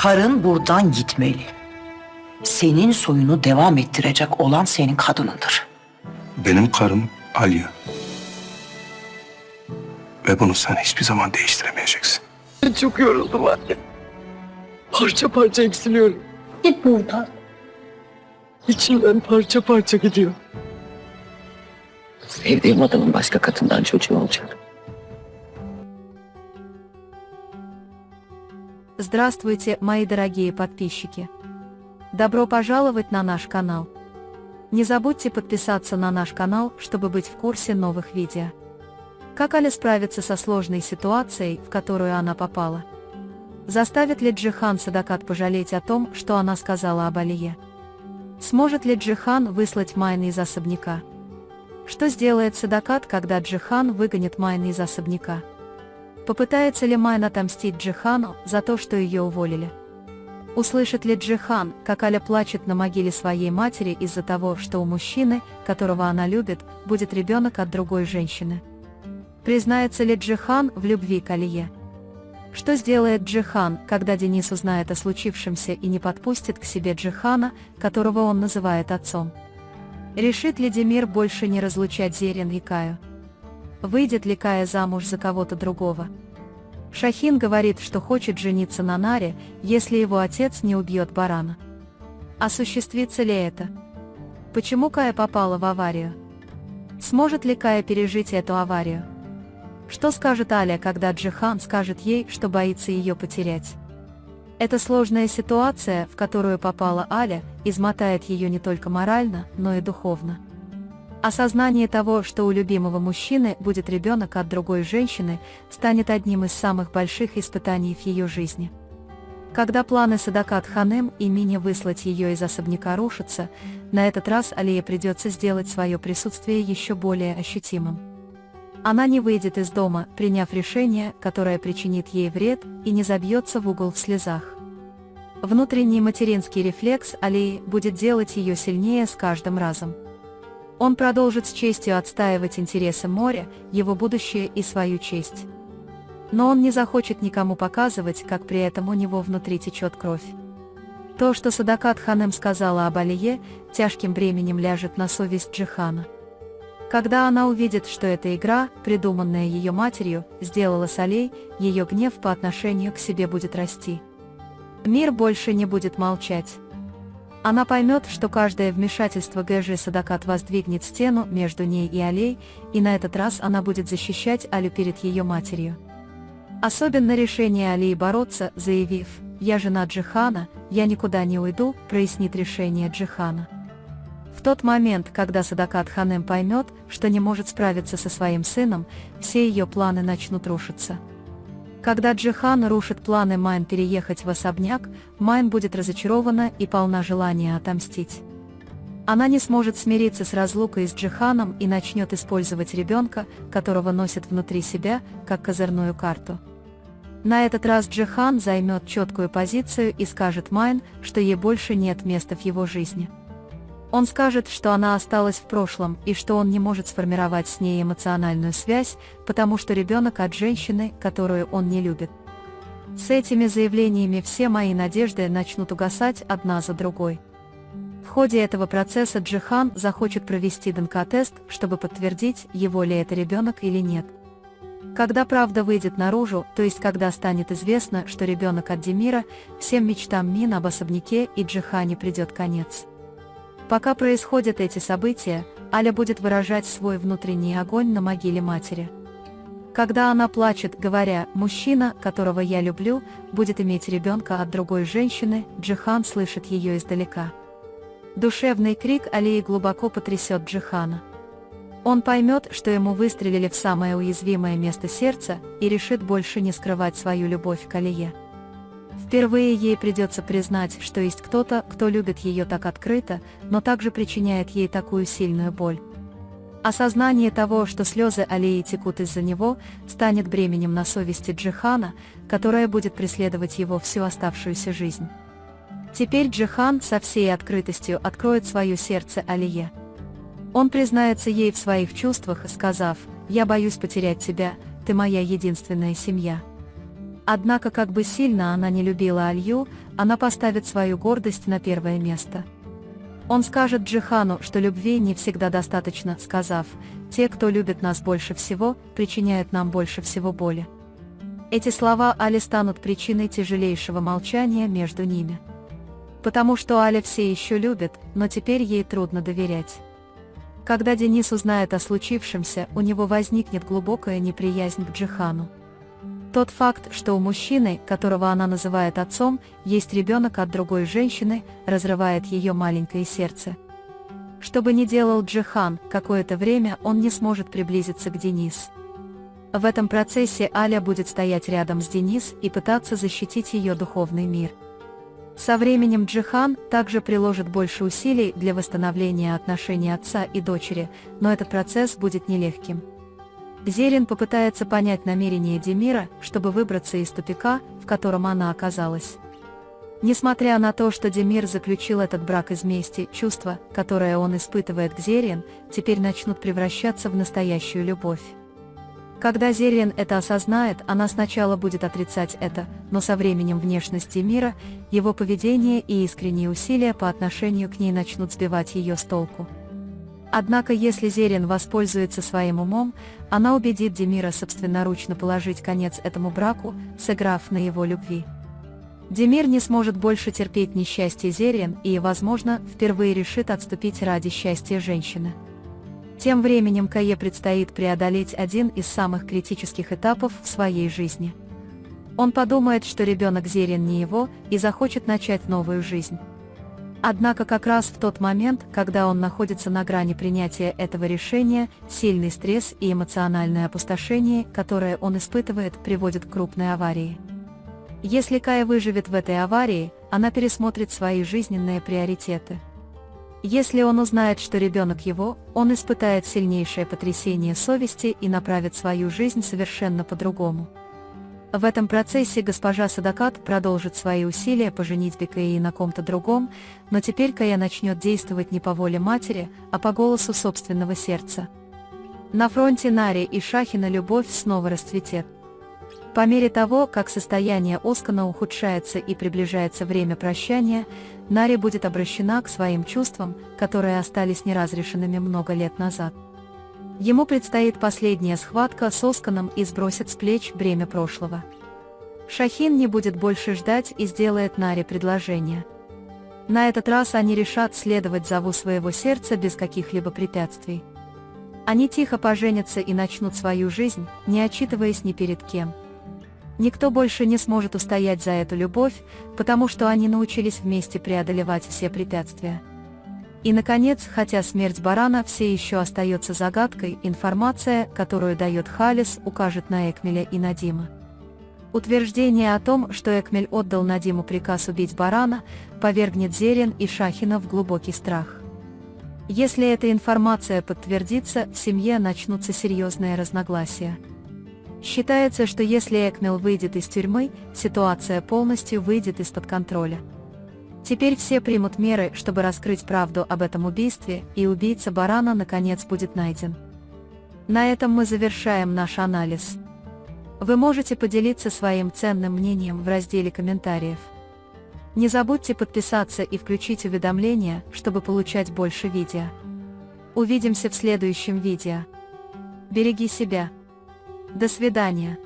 Karın buradan gitmeli. Senin soyunu devam ettirecek olan senin kadınındır. Benim karım Alya. Ve bunu sen hiçbir zaman değiştiremeyeceksin. Çok yoruldum anne. Parça parça eksiliyorum. Git buradan. İçimden parça parça gidiyor. Sevdiğim adamın başka kadından çocuğu olacak. Здравствуйте, мои дорогие подписчики! Добро пожаловать на наш канал. Не забудьте подписаться на наш канал, чтобы быть в курсе новых видео. Как Аля справится со сложной ситуацией, в которую она попала? Заставит ли Джихан Садакат пожалеть о том, что она сказала об Алие? Сможет ли Джихан выслать Майна из особняка? Что сделает Садакат, когда Джихан выгонит Майна из особняка? Попытается ли Майн отомстить Джихану за то, что ее уволили? Услышит ли Джихан, как Аля плачет на могиле своей матери из-за того, что у мужчины, которого она любит, будет ребенок от другой женщины? Признается ли Джихан в любви к Алие? Что сделает Джихан, когда Денис узнает о случившемся и не подпустит к себе Джихана, которого он называет отцом? Решит ли Демир больше не разлучать Зерин и Каю? Выйдет ли Кая замуж за кого-то другого? Шахин говорит, что хочет жениться на Наре, если его отец не убьет барана. Осуществится ли это? Почему Кая попала в аварию? Сможет ли Кая пережить эту аварию? Что скажет Аля, когда Джихан скажет ей, что боится ее потерять? Эта сложная ситуация, в которую попала Аля, измотает ее не только морально, но и духовно. Осознание того, что у любимого мужчины будет ребенок от другой женщины, станет одним из самых больших испытаний в ее жизни. Когда планы Садакат Ханем и Мини выслать ее из особняка рушатся, на этот раз Алие придется сделать свое присутствие еще более ощутимым. Она не выйдет из дома, приняв решение, которое причинит ей вред, и не забьется в угол в слезах. Внутренний материнский рефлекс Алии будет делать ее сильнее с каждым разом. Он продолжит с честью отстаивать интересы моря, его будущее и свою честь. Но он не захочет никому показывать, как при этом у него внутри течет кровь. То, что Садакат Ханем сказала об Алие, тяжким бременем ляжет на совесть Джихана. Когда она увидит, что эта игра, придуманная ее матерью, сделала с Алей, ее гнев по отношению к себе будет расти. Мир больше не будет молчать. Она поймет, что каждое вмешательство Гэжи Садакат воздвигнет стену между ней и Алей, и на этот раз она будет защищать Алю перед ее матерью. Особенно решение Алии бороться, заявив «Я жена Джихана, я никуда не уйду», прояснит решение Джихана. В тот момент, когда Садакат Ханем поймет, что не может справиться со своим сыном, все ее планы начнут рушиться. Когда Джихан рушит планы Майн переехать в особняк, Майн будет разочарована и полна желания отомстить. Она не сможет смириться с разлукой с Джиханом и начнет использовать ребенка, которого носит внутри себя, как козырную карту. На этот раз Джихан займет четкую позицию и скажет Майн, что ей больше нет места в его жизни. Он скажет, что она осталась в прошлом и что он не может сформировать с ней эмоциональную связь, потому что ребенок от женщины, которую он не любит. С этими заявлениями все мои надежды начнут угасать одна за другой. В ходе этого процесса Джихан захочет провести ДНК-тест, чтобы подтвердить, его ли это ребенок или нет. Когда правда выйдет наружу, то есть когда станет известно, что ребенок от Демира, всем мечтам Мин об особняке и Джихане придет конец. Пока происходят эти события, Аля будет выражать свой внутренний огонь на могиле матери. Когда она плачет, говоря «мужчина, которого я люблю, будет иметь ребенка от другой женщины», Джихан слышит ее издалека. Душевный крик Алии глубоко потрясет Джихана. Он поймет, что ему выстрелили в самое уязвимое место сердца и решит больше не скрывать свою любовь к Алие. Впервые ей придется признать, что есть кто-то, кто любит ее так открыто, но также причиняет ей такую сильную боль. Осознание того, что слезы Алии текут из-за него, станет бременем на совести Джихана, которое будет преследовать его всю оставшуюся жизнь. Теперь Джихан со всей открытостью откроет свое сердце Алие. Он признается ей в своих чувствах, сказав: «Я боюсь потерять тебя, ты моя единственная семья». Однако, как бы сильно она не любила Алью, она поставит свою гордость на первое место. Он скажет Джихану, что любви не всегда достаточно, сказав: «Те, кто любит нас больше всего, причиняют нам больше всего боли». Эти слова Али станут причиной тяжелейшего молчания между ними. Потому что Аля все еще любит, но теперь ей трудно доверять. Когда Денис узнает о случившемся, у него возникнет глубокая неприязнь к Джихану. Тот факт, что у мужчины, которого она называет отцом, есть ребенок от другой женщины, разрывает ее маленькое сердце. Что бы ни делал Джихан, какое-то время он не сможет приблизиться к Денис. В этом процессе Аля будет стоять рядом с Денис и пытаться защитить ее духовный мир. Со временем Джихан также приложит больше усилий для восстановления отношений отца и дочери, но этот процесс будет нелегким. Зерин попытается понять намерения Демира, чтобы выбраться из тупика, в котором она оказалась. Несмотря на то, что Демир заключил этот брак из мести, чувства, которые он испытывает к Зерин, теперь начнут превращаться в настоящую любовь. Когда Зерин это осознает, она сначала будет отрицать это, но со временем внешность Демира, его поведение и искренние усилия по отношению к ней начнут сбивать ее с толку. Однако если Зерин воспользуется своим умом, она убедит Демира собственноручно положить конец этому браку, сыграв на его любви. Демир не сможет больше терпеть несчастье Зерин и, возможно, впервые решит отступить ради счастья женщины. Тем временем Кае предстоит преодолеть один из самых критических этапов в своей жизни. Он подумает, что ребенок Зерин не его, и захочет начать новую жизнь. Однако как раз в тот момент, когда он находится на грани принятия этого решения, сильный стресс и эмоциональное опустошение, которое он испытывает, приводит к крупной аварии. Если Кая выживет в этой аварии, она пересмотрит свои жизненные приоритеты. Если он узнает, что ребенок его, он испытает сильнейшее потрясение совести и направит свою жизнь совершенно по-другому. В этом процессе госпожа Садакат продолжит свои усилия по женитьбе Каи на ком-то другом, но теперь Кая начнет действовать не по воле матери, а по голосу собственного сердца. На фронте Нари и Шахина любовь снова расцветет. По мере того, как состояние Оскана ухудшается и приближается время прощания, Нари будет обращена к своим чувствам, которые остались неразрешенными много лет назад. Ему предстоит последняя схватка с Осканом и сбросит с плеч бремя прошлого. Шахин не будет больше ждать и сделает Наре предложение. На этот раз они решат следовать зову своего сердца без каких-либо препятствий. Они тихо поженятся и начнут свою жизнь, не отчитываясь ни перед кем. Никто больше не сможет устоять за эту любовь, потому что они научились вместе преодолевать все препятствия. И, наконец, хотя смерть Барана все еще остается загадкой, информация, которую дает Халис, укажет на Экмеля и Надима. Утверждение о том, что Экмель отдал Надиму приказ убить Барана, повергнет Зерин и Шахина в глубокий страх. Если эта информация подтвердится, в семье начнутся серьезные разногласия. Считается, что если Экмел выйдет из тюрьмы, ситуация полностью выйдет из-под контроля. Теперь все примут меры, чтобы раскрыть правду об этом убийстве, и убийца Барана наконец будет найден. На этом мы завершаем наш анализ. Вы можете поделиться своим ценным мнением в разделе комментариев. Не забудьте подписаться и включить уведомления, чтобы получать больше видео. Увидимся в следующем видео. Береги себя. До свидания.